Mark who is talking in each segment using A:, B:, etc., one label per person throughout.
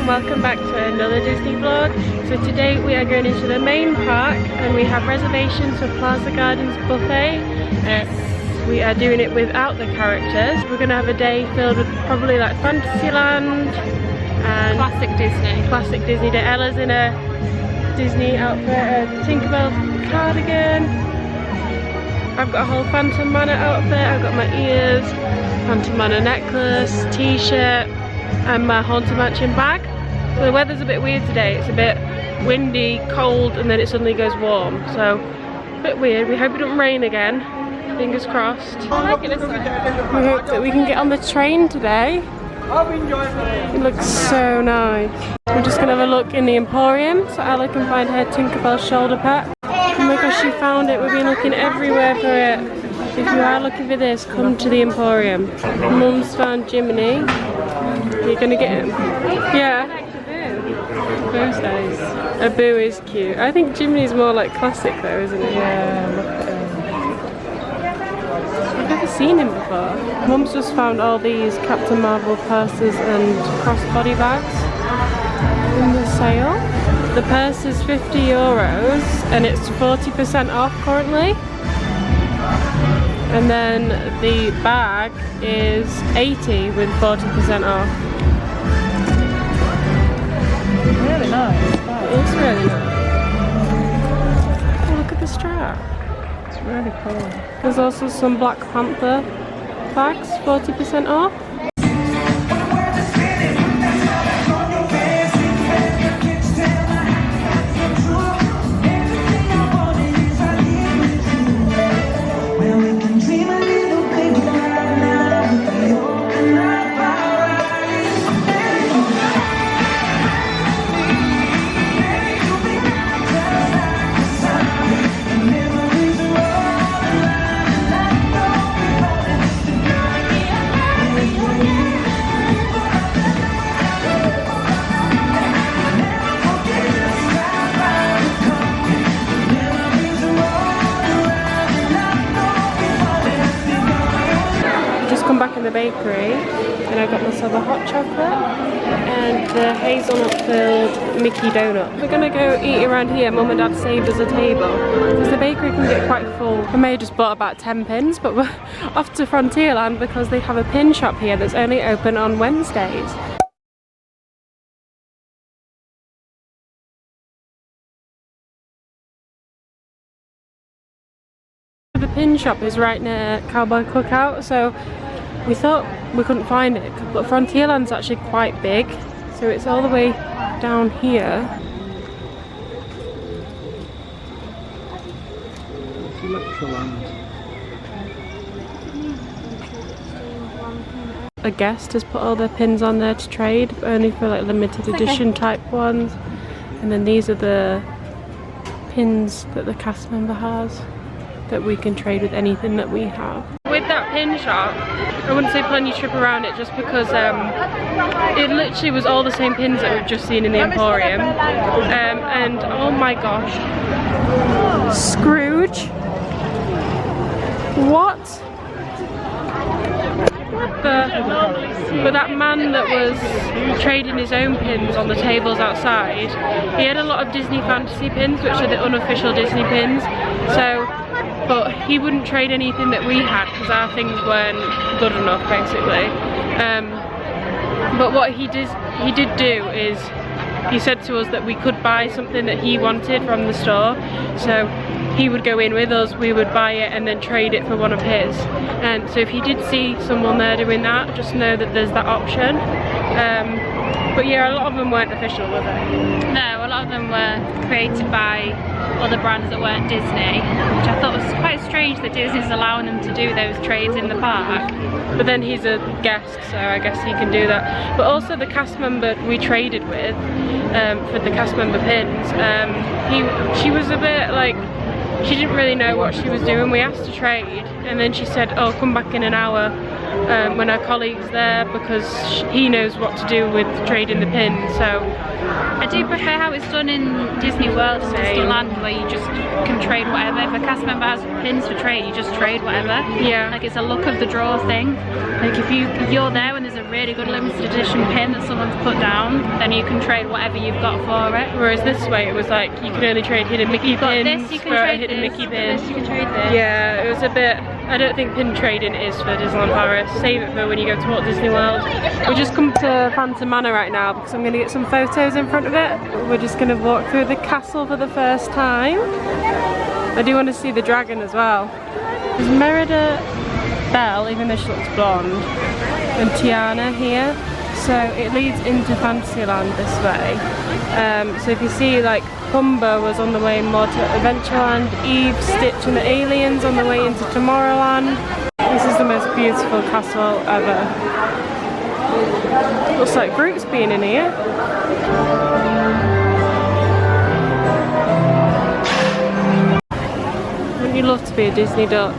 A: and welcome back to another Disney vlog. So today we are going into the main park and we have reservations for Plaza Gardens buffet. We are doing it without the characters. We're going to have a day filled with probably like Fantasyland and classic Disney day. Ella's in a Disney outfit, a Tinkerbell cardigan. I've got a whole Phantom Manor outfit, I've got my ears, Phantom Manor necklace, t-shirt and my Haunted Mansion bag. So the weather's a bit weird today, it's a bit windy, cold and then it suddenly goes warm. So a bit weird, we hope it doesn't rain again, fingers crossed. I like it this way. We hope that we can get on the train today. It looks so nice. We're just going to have a look in the Emporium so Ella can find her Tinkerbell shoulder pad. Oh my gosh, she found it. We've been looking everywhere for it. If you are looking for this, come to the Emporium. Mum's found Jiminy. You're going to get him? Yeah. Boo's nice. A Boo is cute. I think Jiminy's more like classic though, isn't it? Yeah, look at him. I've never seen him before. Mum's just found all these Captain Marvel purses and crossbody bags in the sale. The purse is €50 and it's 40% off currently. And then the bag is $80 with 40% off. Really nice. It is really nice. Oh, look at the strap. It's really cool. There's also some Black Panther bags, 40% off. Come back in the bakery and I got myself a hot chocolate and the hazelnut filled Mickey donut. We're gonna go eat around here. Mum and Dad saved us a table because the bakery can get quite full. I may have just bought about 10 pins, but we're off to Frontierland because they have a pin shop here that's only open on Wednesdays. The pin shop is right near Cowboy Cookout, so we thought we couldn't find it, but Frontierland's actually quite big, so it's all the way down here. A guest has put all their pins on there to trade, but only for like limited edition type ones. And then these are the pins that the cast member has that we can trade with anything that we have. With that pin shop, I wouldn't say plan your trip around it just because it literally was all the same pins that we've just seen in the Emporium. And oh my gosh, Scrooge? What? But that man that was trading his own pins on the tables outside, he had a lot of Disney fantasy pins, which are the unofficial Disney pins. But he wouldn't trade anything that we had because our things weren't good enough, basically. But what he did do is he said to us that we could buy something that he wanted from the store. So he would go in with us, we would buy it and then trade it for one of his. And so if you did see someone there doing that, just know that there's that option. But yeah, a lot of them weren't official, were they?
B: No, a lot of them were created by other brands that weren't Disney, which I thought was quite strange that Disney's allowing them to do those trades in the park.
A: But then he's a guest, so I guess he can do that. But also the cast member we traded with, for the cast member pins, she was a bit like, she didn't really know what she was doing. We asked to trade and then she said, oh, come back in an hour when our colleague's there, because he knows what to do with trading the pins. So
B: I do prefer how it's done in Disney World and Disneyland, where you just can trade whatever. If a cast member has pins for trade, you just trade whatever.
A: Yeah.
B: Like, it's a luck of the draw thing. Like, if you're there when there's a really good limited edition pin that someone's put down, then you can trade whatever you've got for it.
A: Whereas this way it was like you could only trade hidden Mickey pins
B: this, you can
A: for a
B: trade
A: hidden
B: this,
A: Mickey pin.
B: This, you can trade this.
A: Yeah, it was a bit. I don't think pin trading is for Disneyland Paris. Save it for when you go to Walt Disney World. We just come to Phantom Manor right now because I'm going to get some photos in front of it. We're just going to walk through the castle for the first time. I do want to see the dragon as well. There's Merida Belle, even though she looks blonde, and Tiana here. So it leads into Fantasyland this way. So if you see, like, Pumbaa was on the way more to Adventureland, Eve, Stitch and the aliens on the way into Tomorrowland. This is the most beautiful castle ever. Looks like Groot's been in here. Wouldn't you love to be a Disney duck?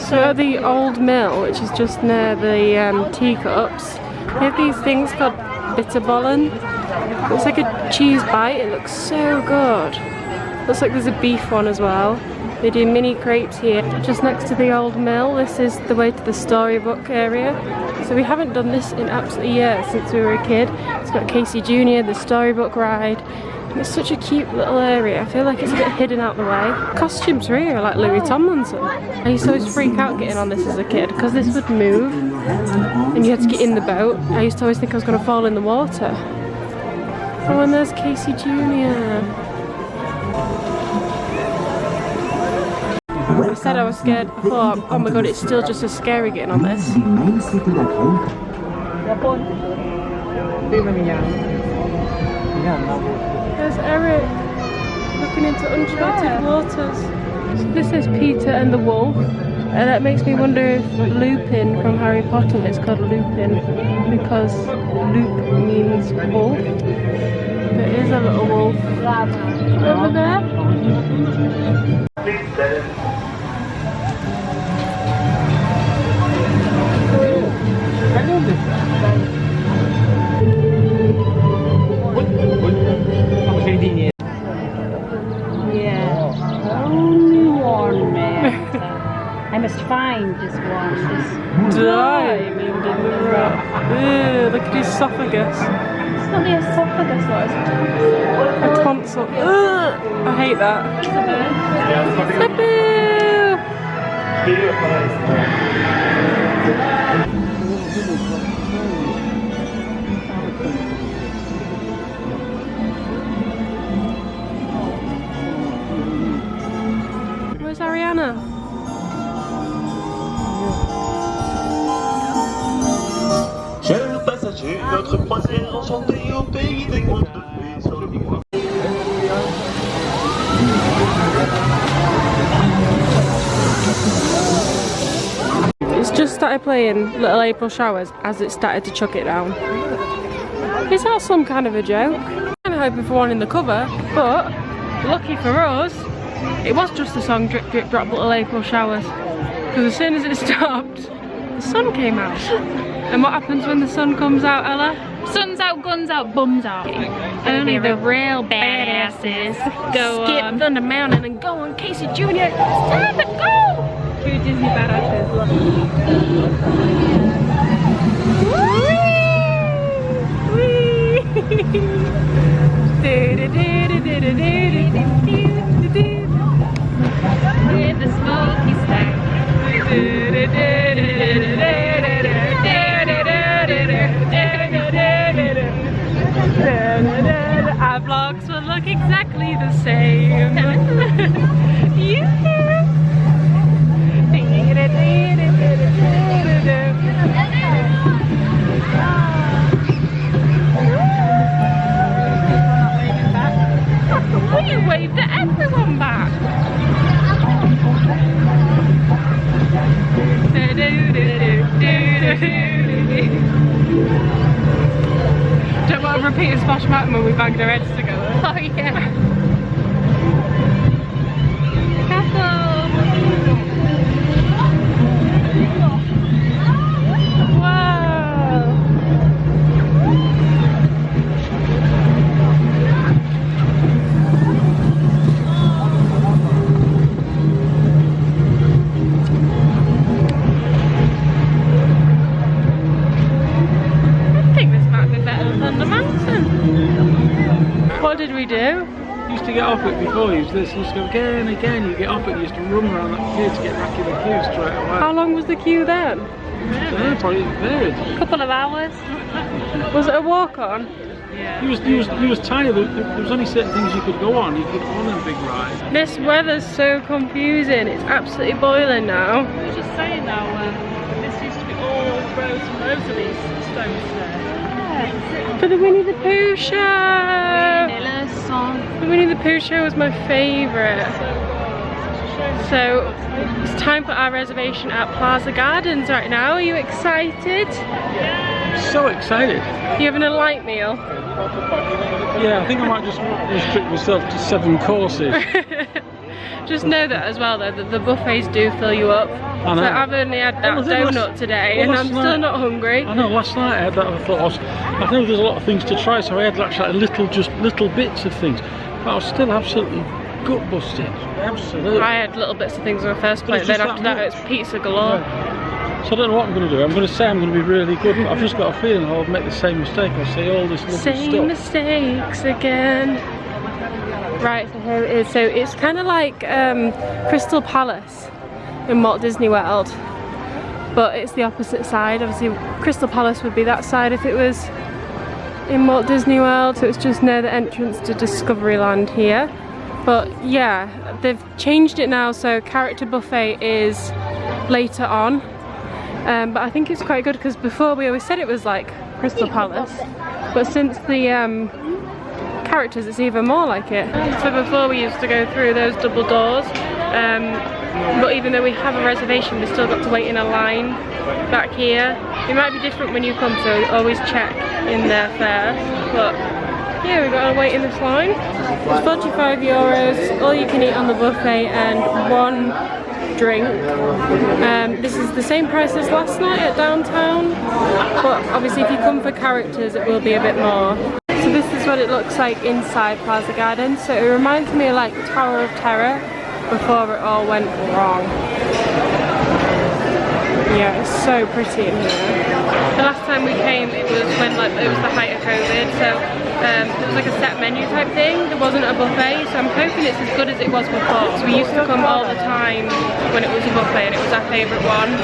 A: So at the old mill, which is just near the teacups, they have these things called bitterballen. It's like a cheese bite, it looks so good. Looks like there's a beef one as well. They do mini crepes here, just next to the old mill. This is the way to the storybook area. So we haven't done this in absolutely years, since we were a kid. It's got Casey Jr., the storybook ride. It's such a cute little area. I feel like it's a bit hidden out the way. Costumes here are like Louis Tomlinson. I used to always freak out getting on this as a kid because this would move and you had to get in the boat. I used to always think I was going to fall in the water. Oh, and there's Casey Jr. I said I was scared before. Oh my god, it's still just as scary getting on this. There's Eric looking into uncharted waters. So this is Peter and the Wolf, and that makes me wonder if Lupin from Harry Potter is called Lupin because Lup means wolf. There is a little wolf over there.
C: I must find this one.
A: Diamond in the rough. Ew, look at his esophagus.
C: It's not the esophagus, though.
A: A tonsil. Ugh, I hate that. Where's Ariana?
D: Chers passagers, notre croisière enchantée au pays des contes de fées sur le bois.
A: It's just started playing Little April Showers as it started to chuck it down. Is that some kind of a joke? I'm kind of hoping for one in the cover, but lucky for us, it was just the song Drip Drip Drop Little April Showers. Because as soon as it stopped, the sun came out. And what happens when the sun comes out, Ella?
B: Sun's out, guns out, bums out. Only the real badasses go
A: skip Thunder Mountain and go on Casey Jr. It's time to go! True Disney badasses.
B: With the smoky stack.
A: Our vlogs will look exactly the same. Well, you waved at everyone back. Don't sort of repeated splash mountain when we banged our heads together.
B: Oh yeah. Careful.
A: What did we do?
E: You used to get off it before, you used to go again and again, you get off it, you used to run around that queue to get back in the queue straight away.
A: How long was the queue then?
E: Yeah, probably varied.
B: A couple of hours.
A: Was it a walk-on?
B: Yeah.
E: You was tiny, there was only certain things you could go on, you could go on a big ride.
A: This weather's so confusing, it's absolutely boiling now.
F: I was just saying now, this used to be all rows and rows of these stones there.
A: For the Winnie the Pooh show!
B: Vanilla song.
A: The Winnie the Pooh show was my favourite. So, it's time for our reservation at Plaza Gardens right now. Are you excited?
E: So excited.
A: You having a light meal?
E: Yeah, I think I might just restrict myself to 7 courses.
A: Just know that as well though, that the buffets do fill you up.
E: I know.
A: So I've only had that donut today and I'm still not hungry.
E: I know, last night I had that, I thought I know there's a lot of things to try, so I had actually just little bits of things. But I was still absolutely gut busted. Absolutely.
A: I had little bits of things on the first plate, then after that it was pizza galore.
E: Yeah. So I don't know what I'm going to do. I'm going to say I'm going to be really good, but I've just got a feeling I'll make the same mistake. I'll say all this lovely stuff.
A: Same mistakes again. Right, so here it is. So it's kind of like Crystal Palace in Walt Disney World, but it's the opposite side. Obviously Crystal Palace would be that side if it was in Walt Disney World, so it's just near the entrance to Discoveryland here. But yeah, they've changed it now, so character buffet is later on, but I think it's quite good because before we always said it was like Crystal Palace, but since the characters it's even more like it. So before we used to go through those double doors, but even though we have a reservation we still got to wait in a line back here. It might be different when you come, so always check in there first, but yeah, we've got to wait in this line. It's 45 euros, all you can eat on the buffet and 1 drink. This is the same price as last night at downtown, but obviously if you come for characters it will be a bit more. So this is what it looks like inside Plaza Gardens. So it reminds me of like Tower of Terror before it all went wrong. Yeah, it's so pretty in here. The last time we came it was when it was the height of COVID, so it was like a set menu type thing. There wasn't a buffet, so I'm hoping it's as good as it was before. So we used to come all the time when it was a buffet and it was our favourite one.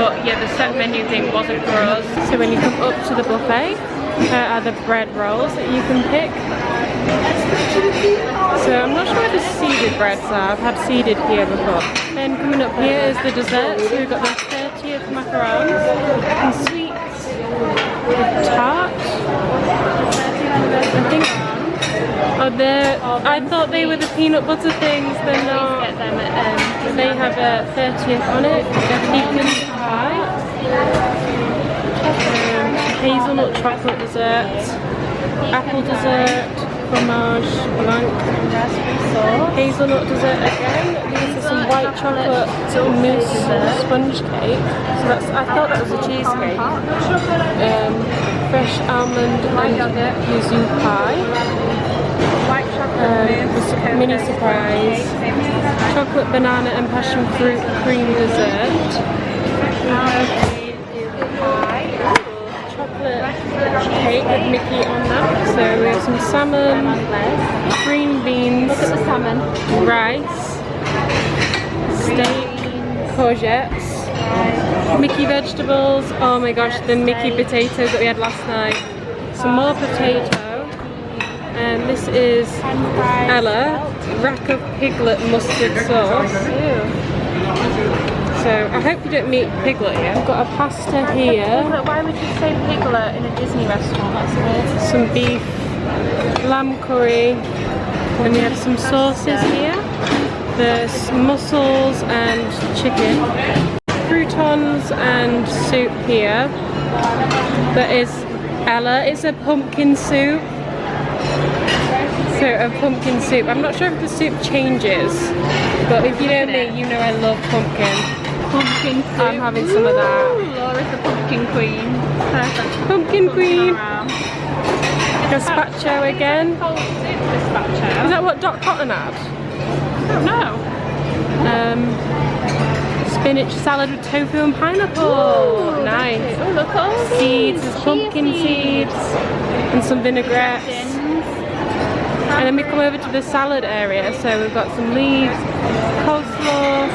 A: But yeah, the set menu thing wasn't for us. So when you come up to the buffet, are the bread rolls that you can pick. So I'm not sure where the seeded breads are. I've had seeded here before. Then coming up here is the desserts. So we've got the 30th macarons and sweets with tart. I think I thought they were the peanut butter things. They're not.
B: Get them at,
A: They have a 30th on it. Pecan pie. Hazelnut chocolate dessert. Apple dessert. Fromage blanc. Hazelnut dessert again. These are some white chocolate mousse sponge cake. So I thought that was a cheesecake. Fresh almond and yuzu pie. Mini surprise. Chocolate banana and passion fruit cream dessert. Chocolate cake with Mickey on that. So we have some salmon, green beans,
B: look at the salmon,
A: rice, steak, courgettes, Mickey vegetables. Oh my gosh, the Mickey potatoes that we had last night. Some more potato. And this is Ella, rack of piglet mustard sauce. So I hope you don't meet piglet here. I've got a pasta here.
B: Why would you say piglet in a Disney restaurant? That's weird.
A: Some beef, lamb curry, and we have some sauces here. There's mussels and chicken, croutons and soup here. That is Ella. It's a pumpkin soup. So a pumpkin soup. I'm not sure if the soup changes, but if you know me, you know I love pumpkin.
B: Pumpkin soup.
A: I'm having some of that.
B: Ooh, Laura's the pumpkin queen. Perfect.
A: Pumpkin queen. Gazpacho again.
B: Cold soup gazpacho.
A: Is that what Dot Cotton had?
B: I don't know.
A: Spinach salad with tofu and pineapple.
B: Ooh,
A: nice.
B: Oh, look, all
A: Seeds, there's pumpkin seeds and some vinaigrettes. And then we come over to the salad area, so we've got some leaves, coleslaw,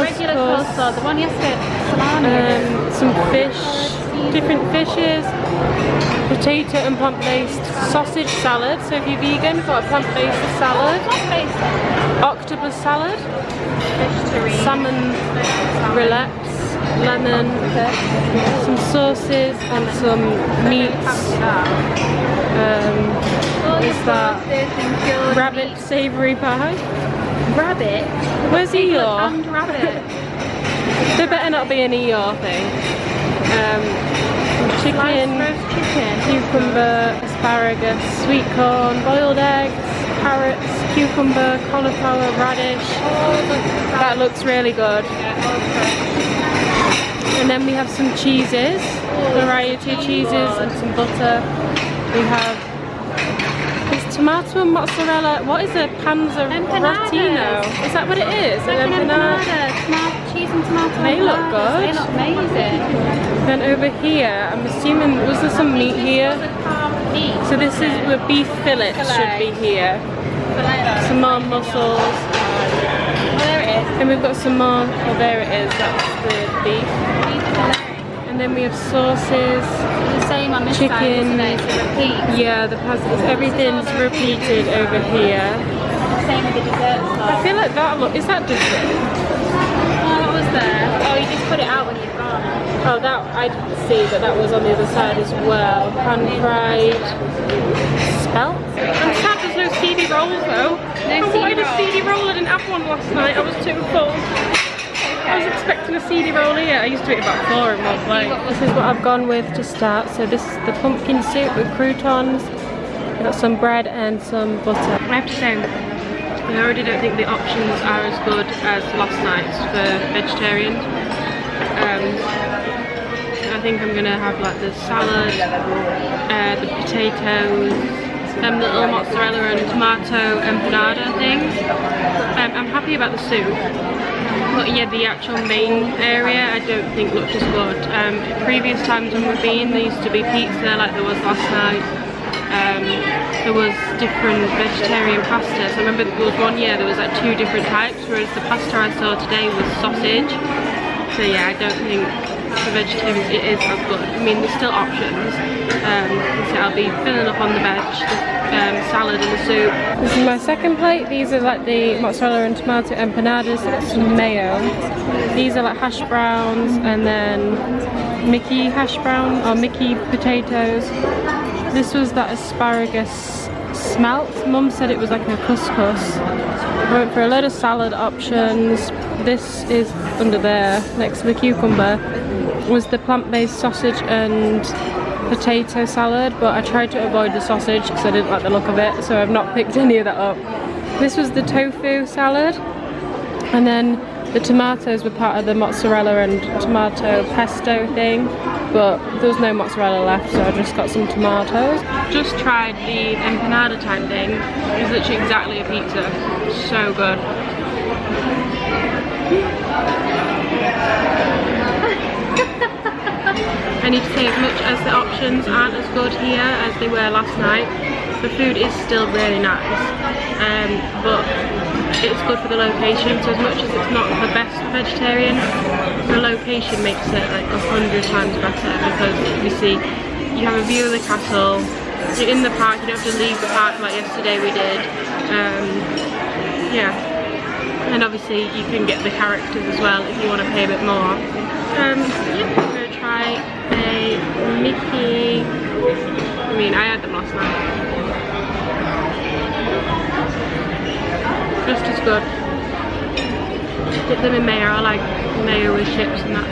B: regular coleslaw, the one yesterday, salami.
A: some fish, different fishes, potato and plant-based sausage salad. So if you're vegan, we've got a plant-based salad, octopus salad, salmon rillettes, lemon, some sauces and some meats. Is that rabbit savoury pie?
B: Rabbit?
A: Where's Eeyore?
B: And rabbit.
A: There better not be an Eeyore thing. Chicken, cucumber, asparagus, sweet corn, boiled eggs, carrots, cucumber, cauliflower, radish. That looks really good. And then we have some cheeses, variety of cheeses and some butter. We have tomato and mozzarella. What is a panzer ratino? Is that what it is? An empanada?
B: Cheese and tomato.
A: They look good.
B: They look amazing.
A: Then over here, I'm assuming, was there some meat here? So this is where beef fillets should be here. Some more mussels.
B: Oh, there it is.
A: And we've got some more. Oh, there it is. That's the beef. And then we have sauces.
B: The same on this
A: chicken.
B: side, isn't it? It's a repeat.
A: Yeah, everything's repeated over here.
B: Same with the desserts.
A: I feel like is that dessert?
B: Oh, that was there. Oh, you just put it out when you've gone.
A: Oh, that I didn't see, but that was on the other side as well. Pan fried spelt. I'm sad there's no CD rolls though. I wanted a CD roll. I didn't have one last night. I was too full. I was expecting a CD roll here. I used to eat about 4 in one plate. This is what I've gone with to start. So this is the pumpkin soup with croutons. I've got some bread and some butter. I have to say, I already don't think the options are as good as last night's for vegetarians. I think I'm gonna have like the salad, the potatoes, them little mozzarella and tomato empanada things. I'm happy about the soup, but yeah, the actual main area I don't think looked as good. Previous times when we've been, there used to be pizza like there was last night. There was different vegetarian pasta. So I remember there was one year there was like 2 different types, whereas the pasta I saw today was sausage. So yeah, I don't think for vegetarians it is as good. I mean, there's still options. So I'll be filling up on the veg, the salad and the soup. This is my second plate. These are like the mozzarella and tomato empanadas. Got some mayo. These are like hash browns and then Mickey hash brown or Mickey potatoes. This was that asparagus smelt. Mum said it was like a couscous. I went for a load of salad options. This is under there, next to the cucumber, was the plant-based sausage and potato salad, but I tried to avoid the sausage because I didn't like the look of it, so I've not picked any of that up. This was the tofu salad, and then the tomatoes were part of the mozzarella and tomato pesto thing, but there was no mozzarella left, so I just got some tomatoes. Just tried the empanada type thing. It's literally exactly a pizza. So good. I need to say, as much as the options aren't as good here as they were last night, the food is still really nice, but it's good for the location. So as much as it's not the best vegetarian, the location makes it like 100 times better, because you see, you have a view of the castle, you're in the park, you don't have to leave the park like yesterday we did. Yeah, and obviously you can get the characters as well if you want to pay a bit more. Yeah, I'm going to try a Mickey. I mean, I had them last night. Just as good. Dip them in mayo. I like mayo with chips and that.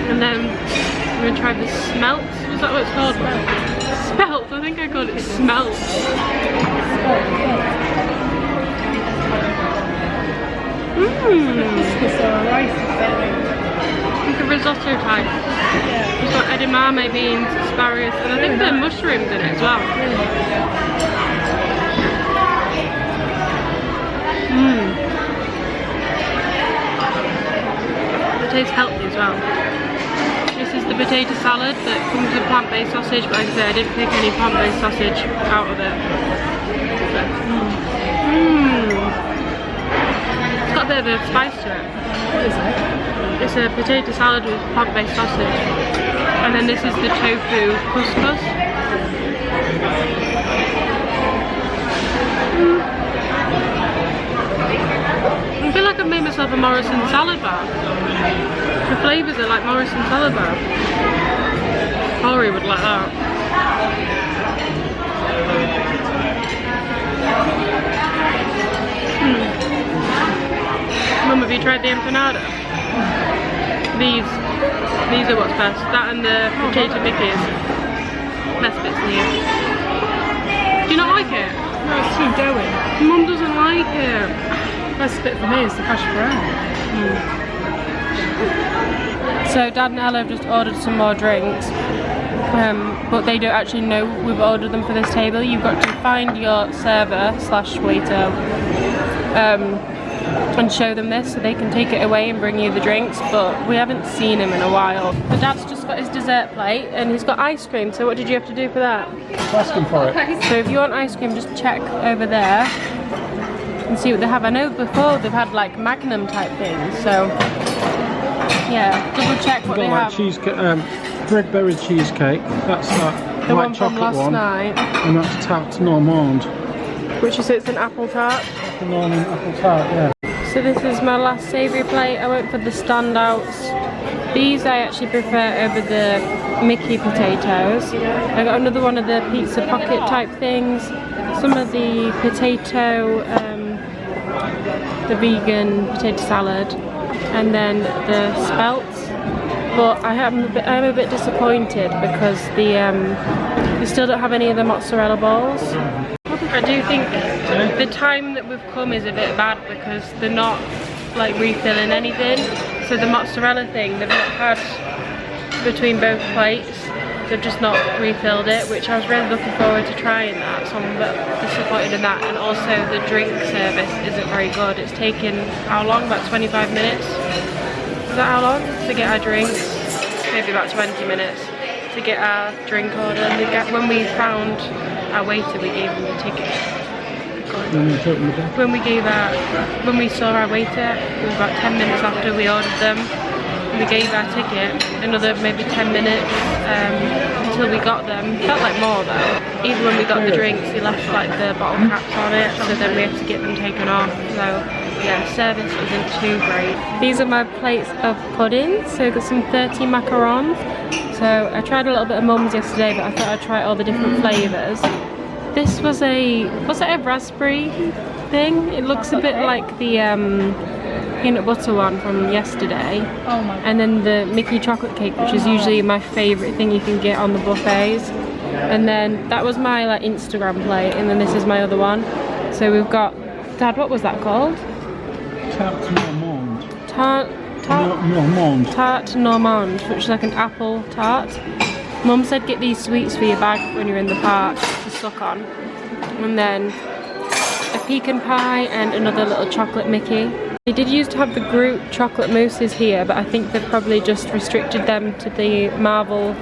A: And then I'm going to try the smelt. Is that what it's called? Spelt. I think I called it smelt. Like a risotto type. It's got edamame beans, asparagus, and I think there are mushrooms in it as well. It tastes healthy as well. This is the potato salad that comes with plant-based sausage, but like I said, I didn't pick any plant-based sausage out of it. It's got a bit of a spice to it.
F: What is it?
A: It's a potato salad with plant-based sausage. And then this is the tofu couscous. I feel like I've made myself a Morrison salad bar. The flavours are like Morrison salad bar. Corey would like that. Mum, have you tried the empanada? These are what's best. That and the potato Mickeys. Best bits in here. Do you not like it?
F: No, it's too doughy.
A: Mum doesn't like it.
F: Best bit for me is the hash brown.
A: So Dad and Ella have just ordered some more drinks. But they don't actually know we've ordered them for this table. You've got to find your server/waiter and show them this so they can take it away and bring you the drinks, but we haven't seen him in a while. But Dad's just got his dessert plate and he's got ice cream, so what did you have to do for that?
E: Ask him for it.
A: So if you want ice cream, just check over there and see what they have. I know before they've had like Magnum type things, so yeah, double check what they have.
E: Cheesecake, red berry cheesecake, that's that
A: The
E: white
A: one from
E: chocolate
A: last
E: one,
A: night.
E: and that's tarte normande.
A: Which is, it's an apple tart.
E: The normal apple tart, yeah.
A: So this is my last savoury plate. I went for the standouts. These I actually prefer over the Mickey potatoes. I got another one of the pizza pocket type things. Some of the potato, the vegan potato salad, and then the spelt. But I'm a bit disappointed because we still don't have any of the mozzarella balls. I do think the time that we've come is a bit bad because they're not like refilling anything. So the mozzarella thing they've not had between both plates. They've just not refilled it, which I was really looking forward to trying that. So I'm a bit disappointed in that. And also the drink service isn't very good. It's taken how long? About 25 minutes. Is that how long to get our drinks? Maybe about 20 minutes to get our drink order. And when we found our waiter, we gave him the ticket. When we saw our waiter, it was about 10 minutes after we ordered them. We gave our ticket another maybe 10 minutes until we got them. Felt like more though. Even when we got the drinks, he left like the bottle caps on it, so then we had to get them taken off. So yeah, service isn't too great. These are my plates of pudding. So I've got some 30 macarons. So I tried a little bit of Mum's yesterday, but I thought I'd try all the different flavours. This was a raspberry thing? It looks a bit like the peanut butter one from yesterday.
F: Oh my.
A: And then the Mickey chocolate cake, which is usually my favourite thing you can get on the buffets. And then that was my like Instagram plate, and then this is my other one. So we've got, Dad, what was that called?
E: Tarte normande.
A: Tarte normande, which is like an apple tart. Mum said get these sweets for your bag when you're in the park to suck on. And then a pecan pie and another little chocolate Mickey. They did used to have the Groot chocolate mousses here, but I think they've probably just restricted them to the Marvel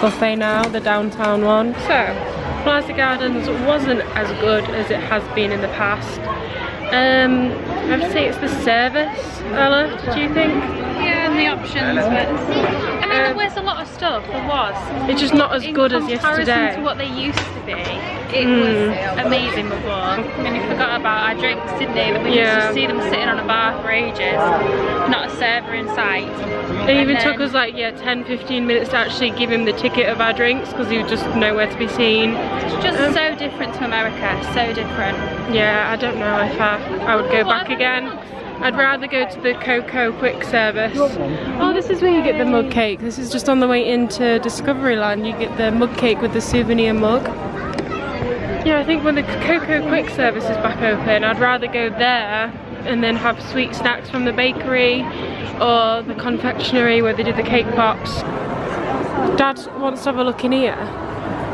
A: buffet now, the downtown one. So, Plaza Gardens wasn't as good as it has been in the past. I have to say it's the service, Ella, do you think?
B: Yeah, and the options, but I mean, there was a lot of stuff. There was.
A: It's just not as good as yesterday.
B: In comparison to what they used to be, it was amazing before. I mean, they forgot about our drinks, didn't they? That we used to see them sitting on a bar for ages, not a server in sight.
A: It even took us like 10-15 minutes to actually give him the ticket of our drinks because he was just nowhere to be seen.
B: It's just so different to America, so different.
A: Yeah, I don't know if I would go back again. I'd rather go to the Cocoa quick service. Oh, this is where you get the mug cake. This is just on the way into Discoveryland. You get the mug cake with the souvenir mug. Yeah, I think when the Cocoa quick service is back open, I'd rather go there and then have sweet snacks from the bakery or the confectionery where they did the cake pops. Dad wants to have a look in here.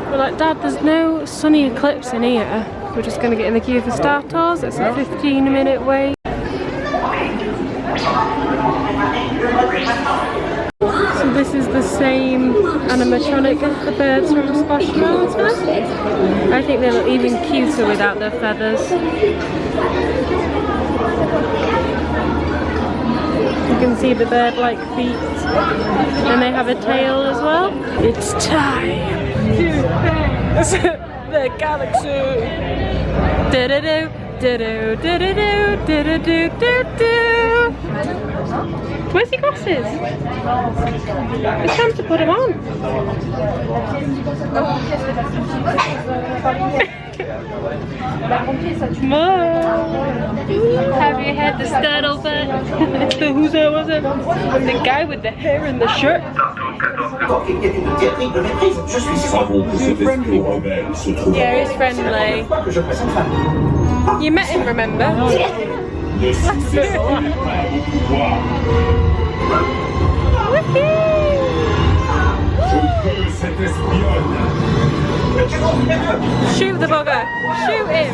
A: We're like, Dad, there's no sunny eclipse in here. We're just going to get in the queue for Star Tours. It's a 15-minute wait. So this is the same animatronic as the birds from Splash Mountain. I think they look even cuter without their feathers. You can see the bird-like feet. And they have a tail as well. It's time to pass the galaxy. Do-do-do, do-do, do-do-do, do-do-do, do-do. Where's your glasses? It's time to put them on.
B: Have you had the scuttlebutt?
A: Who's that was it? The guy with the hair and the shirt. Yeah, he's friendly. You met him, remember? Shoot the bugger! Shoot him!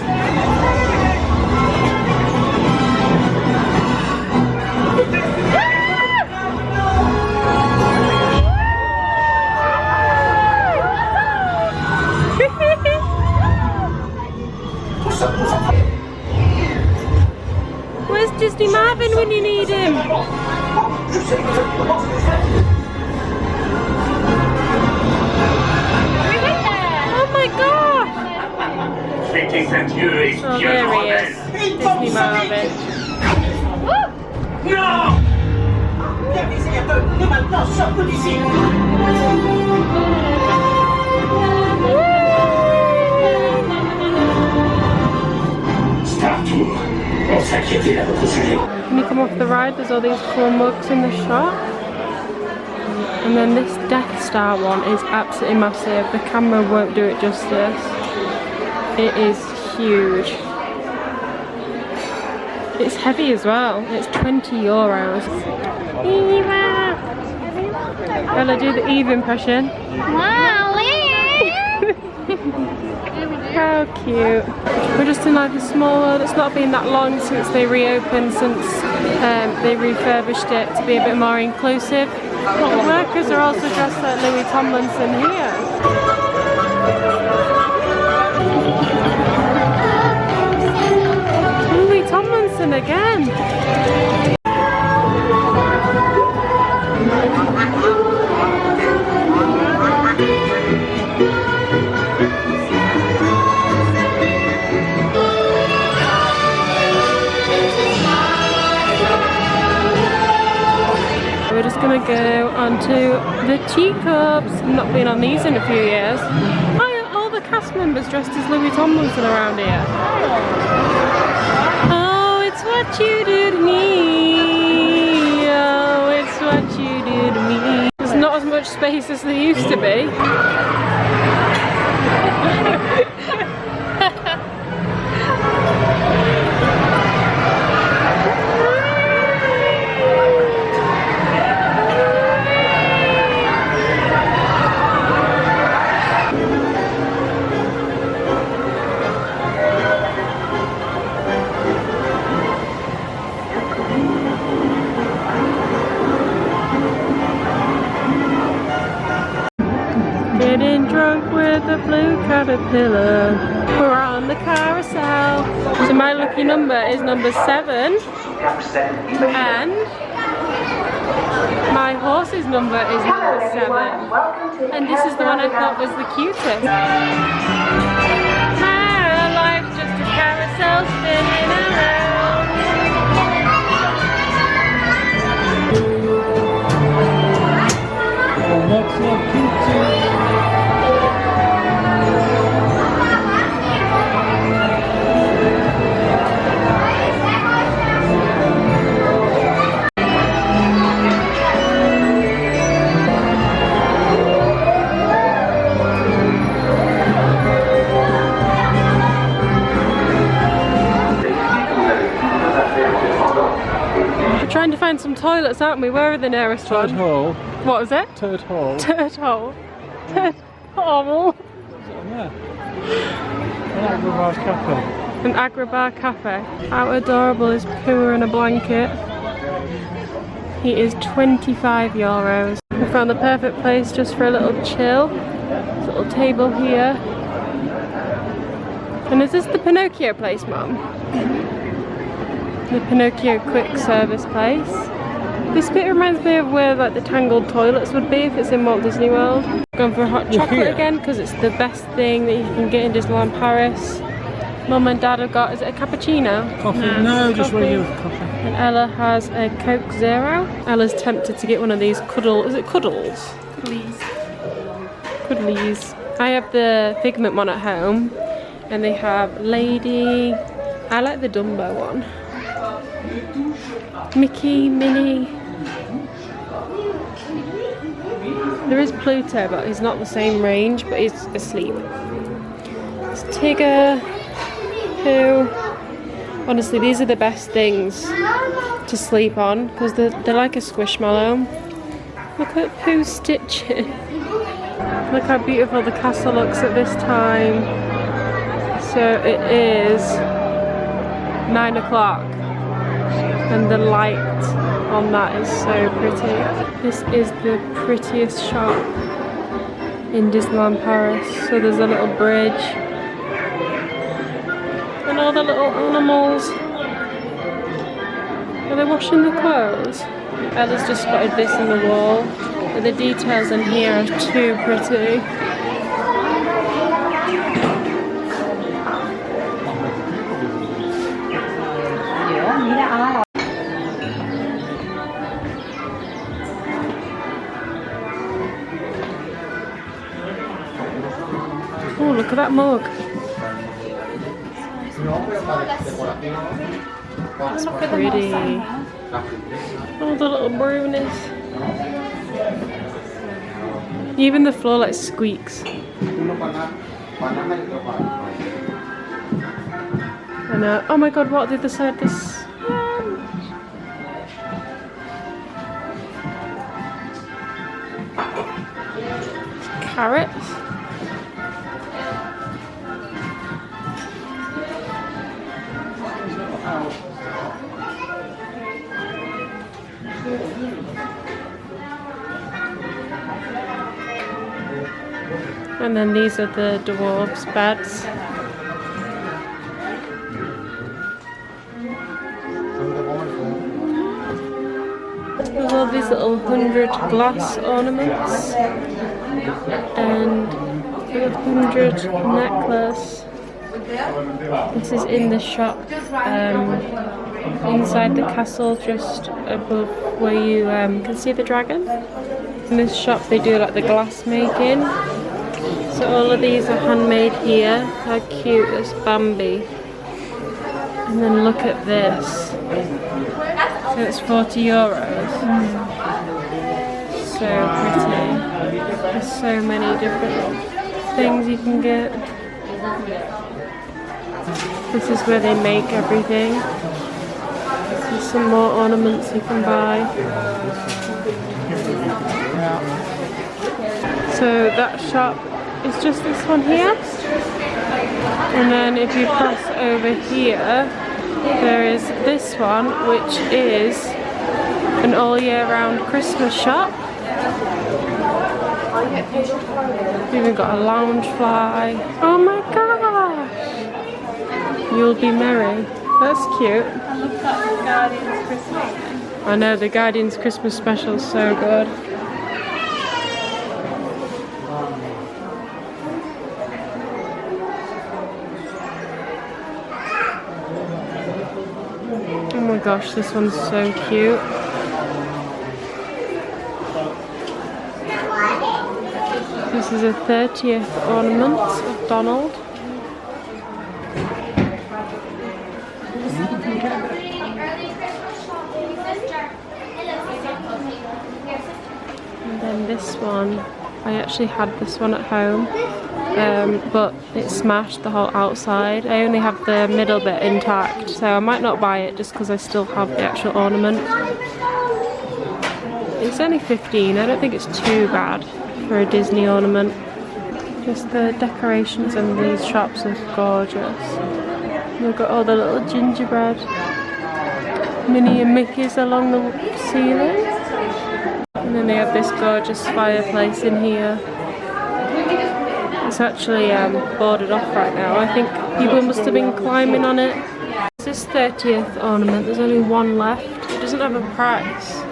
A: Where's Disney Marvin when you need him? Oh my god! Oh, there he is. Disney Marvin.
D: Non! Star Tour. On s'inquiétait à votre sujet.
A: When you come off the ride, there's all these cool mugs in the shop. And then this Death Star one is absolutely massive. The camera won't do it justice. It is huge. It's heavy as well. It's 20 euros. Eva! Ella, do the Eve impression. How cute. We're just in like a small world. It's not been that long since they reopened, since they refurbished it to be a bit more inclusive. The workers are also dressed like Louis Tomlinson here. Louis Tomlinson again. We're just gonna go onto the teacups. I've not been on these in a few years. Why are all the cast members dressed as Louis Tomlinson around here? Oh, it's what you do to me. Oh, it's what you do to me. There's not as much space as there used to be. Getting drunk with a blue caterpillar. We're on the carousel. So my lucky number is number 7. And my horse's number is number 7. And this is the one I thought was the cutest. My life's just a carousel spinning around.
E: That's not cute.
A: find some toilets, aren't we? Where are the nearest
E: Turd
A: one?
E: hole.
A: What was it?
E: Turd hole.
A: Turd hole. Turd hole.
E: Yeah. An Agrabah cafe.
A: An Agrabah cafe. How adorable is Pua in a blanket? He is €25. We found the perfect place just for a little chill. There's a little table here. And is this the Pinocchio place, Mum? The Pinocchio quick service place. This bit reminds me of where like the Tangled toilets would be if it's in Walt Disney World. Going for a hot chocolate again because it's the best thing that you can get in Disneyland Paris. Mum and Dad have got, is it a cappuccino?
E: Coffee? No, just regular coffee.
A: And Ella has a Coke Zero. Ella's tempted to get one of these is it cuddles?
B: Please.
A: Cuddlies. I have the Figment one at home. And they have Lady, I like the Dumbo one. Mickey, Minnie. There is Pluto, but he's not the same range, but he's asleep. It's Tigger, Pooh. Honestly, these are the best things to sleep on because they're like a squishmallow. Look at Pooh's stitching. Look how beautiful the castle looks at this time. So it is 9 o'clock and the light on that is so pretty. This is the prettiest shop in Disneyland Paris. So there's a little bridge and all the little animals. Are they washing the clothes? Ella's just spotted this in the wall. But the details in here are too pretty. Oh, look at that mug. That's pretty. Oh, the little brownies. Even the floor like squeaks. I know. Oh my god, what the other side this? Carrots. And then these are the dwarves' beds. There's all these little 100 glass ornaments and a 100 necklace. This is in the shop inside the castle, just above where you can see the dragon. In this shop they do like the glass making. So all of these are handmade here. How cute is Bambi? And then look at this. So it's €40. So pretty. There's so many different things you can get. This is where they make everything. There's some more ornaments you can buy. So that shop is just this one here. And then if you cross over here, there is this one, which is an all year round Christmas shop. We've even got a lounge fly. Oh my gosh! You'll be merry. That's cute.
B: I love that Guardians Christmas thing.
A: I know, the Guardians Christmas special is so good. Oh my gosh, this one's so cute. This is a 30th ornament of Donald. And then this one, I actually had this one at home, but it smashed the whole outside. I only have the middle bit intact, so I might not buy it just because I still have the actual ornament. It's only 15. I don't think it's too bad for a Disney ornament. Just the decorations in these shops are gorgeous. We've got all the little gingerbread Minnie and Mickey's along the ceiling. And then they have this gorgeous fireplace in here. It's actually boarded off right now. I think people must have been climbing on it. This is 30th ornament. There's only one left. It doesn't have a price.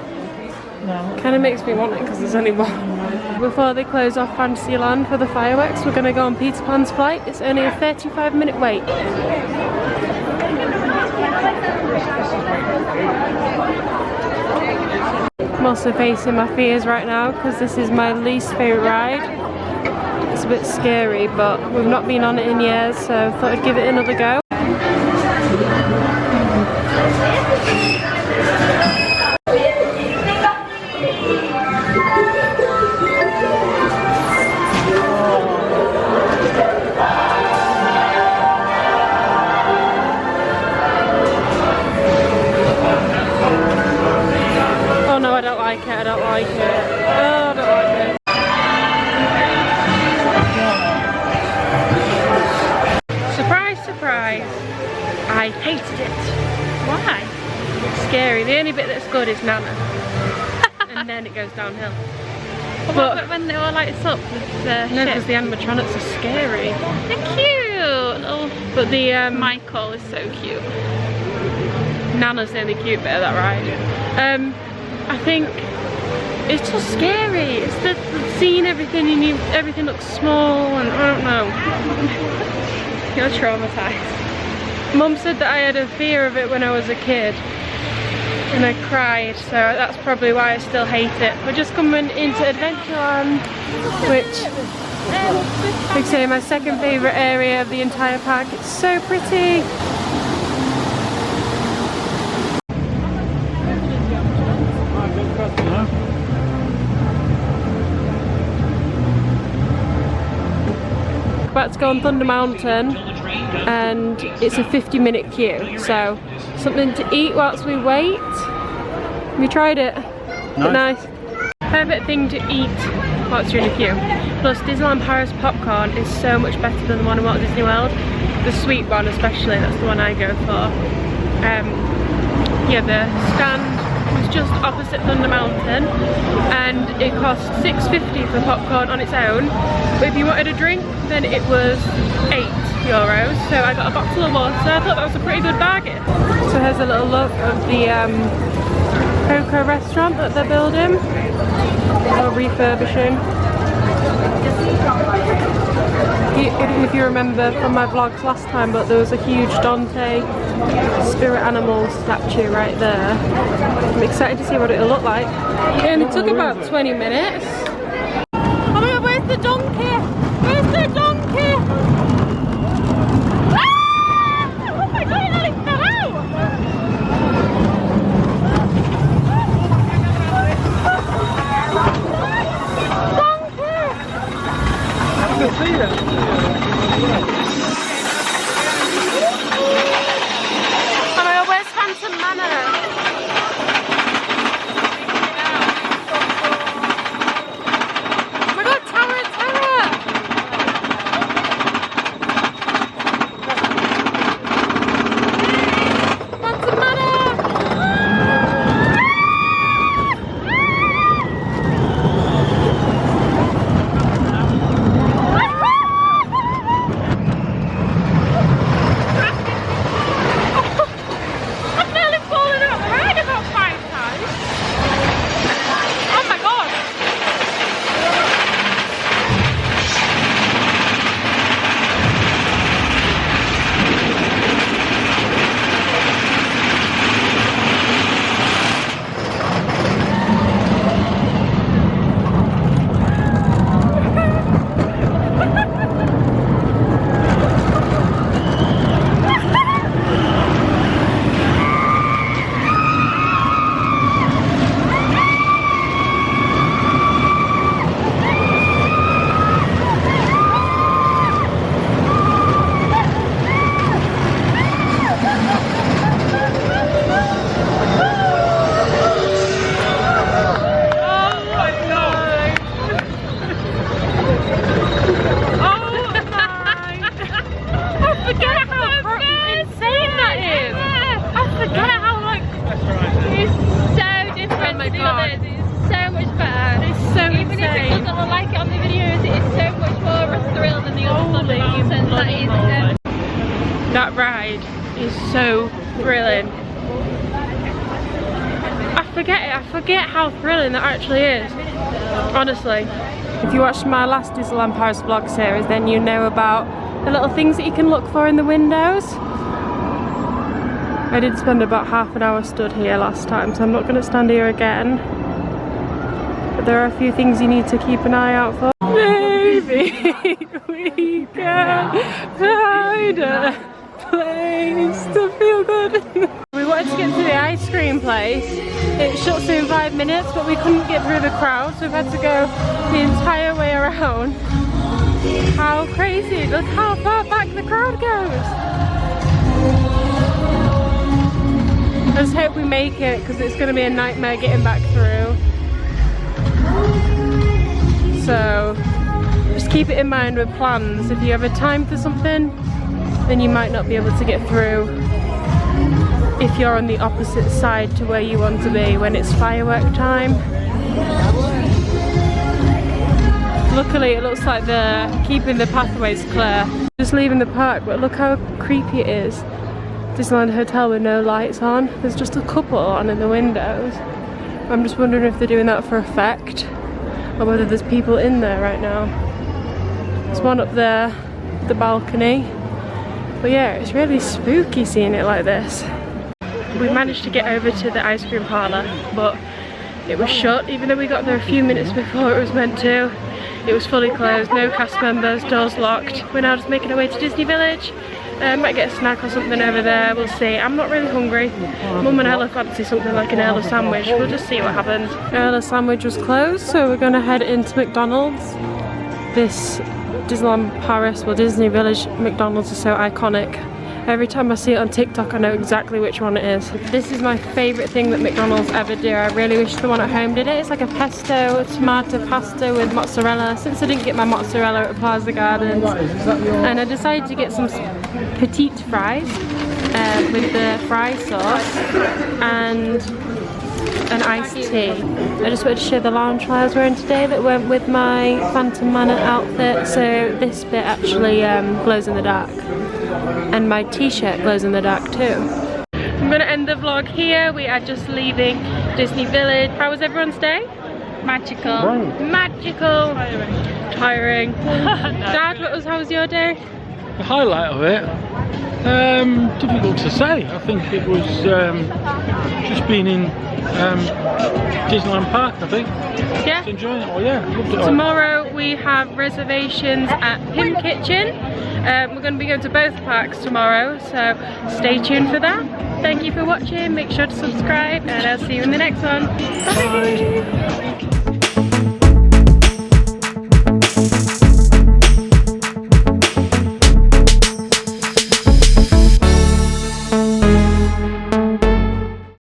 A: Kind of makes me want it because there's only one. Before they close off Fantasyland for the fireworks, we're going to go on Peter Pan's flight. It's only a 35-minute wait. I'm also facing my fears right now because this is my least favourite ride. It's a bit scary, but we've not been on it in years, so I thought I'd give it another go. Oh no, I don't like it, I don't like it. Oh, I don't like it. Surprise, surprise. I hated it.
B: Why?
A: It's scary. The only bit that's good is Nana. And then it goes downhill.
B: But when they all lights up with the
A: no, because the animatronics are scary.
B: They're cute. Little
A: But the
B: Michael is so cute.
A: Nana's the only cute bit of that ride. I think it's just scary. It's the seeing everything and everything looks small and I don't know.
B: You're traumatized.
A: Mum said that I had a fear of it when I was a kid and I cried, so that's probably why I still hate it. We're just coming into Adventureland, which, like I say, my second favourite area of the entire park. It's so pretty. About to go on Thunder Mountain and it's a 50-minute queue, so something to eat whilst we wait. We tried it. Nice. Perfect thing to eat whilst you're in a queue. Plus Disneyland Paris popcorn is so much better than the one in Walt Disney World. The sweet one especially, that's the one I go for. Yeah, the stand was just opposite Thunder Mountain and it cost $6.50 for popcorn on its own, but if you wanted a drink then it was €8, so I got a bottle of water. I thought that was a pretty good bargain. So here's a little look of the Coco restaurant that they're building or refurbishing. I don't know if you remember from my vlogs last time, but there was a huge Dante spirit animal statue right there. I'm excited to see what it'll look like. It only took about 20 minutes. Oh my god, where's the donkey? Where's the donkey? Ah! Oh my god, it nearly fell out! Oh my god, where's Phantom Manor? Oh my god, Tower of Terror! Phantom Manor! I've nearly fallen out the ride, have I? so thrilling. I forget how thrilling that actually is, honestly. If you watched my last Disneyland Paris vlog series, then you know about the little things that you can look for in the windows. I did spend about half an hour stood here last time, so I'm not going to stand here again. But there are a few things you need to keep an eye out for. Maybe we can find a place to feel good. We wanted to get to the ice cream place. It shuts in 5 minutes, but we couldn't get through the crowd, so we've had to go the entire way around. How crazy! Look how far back the crowd goes. I just hope we make it, because it's going to be a nightmare getting back through. So just keep it in mind with plans. If you have a time for something, then you might not be able to get through if you're on the opposite side to where you want to be when it's firework time. Luckily it looks like they're keeping the pathways clear. Just leaving the park, but look how creepy it is. Disneyland Hotel with no lights on. There's just a couple on in the windows. I'm just wondering if they're doing that for effect or whether there's people in there right now. There's one up there, the balcony. But yeah, it's really spooky seeing it like this. We managed to get over to the ice cream parlour, but it was shut, even though we got there a few minutes before it was meant to. It was fully closed, no cast members, doors locked. We're now just making our way to Disney Village. Might get a snack or something over there, we'll see. I'm not really hungry. Mum and Ella fancy something like an Ella sandwich. We'll just see what happens. Ella sandwich was closed, so we're gonna head into McDonald's. This Disneyland Paris, well, Disney Village McDonald's is so iconic. Every time I see it on TikTok, I know exactly which one it is. This is my favourite thing that McDonald's ever do. I really wish the one at home did it. It's like a pesto tomato pasta with mozzarella. Since I didn't get my mozzarella at Plaza Gardens, and I decided to get some petite fries with the fry sauce and an iced tea. I just wanted to show the lounge I was wearing today that went with my Phantom Manor outfit. So this bit actually glows in the dark. And my t-shirt glows in the dark too. I'm gonna end the vlog here. We are just leaving Disney Village. How was everyone's day?
B: Magical.
A: Magical. Tiring. Dad, how was your day?
E: The highlight of it, difficult to say. I think it was just being in Disneyland Park, I think.
A: Yeah.
E: Just enjoying it all, yeah. Loved it all.
A: Tomorrow we have reservations at Pim Kitchen. We're going to be going to both parks tomorrow, so stay tuned for that. Thank you for watching, make sure to subscribe, and I'll see you in the next one. Bye!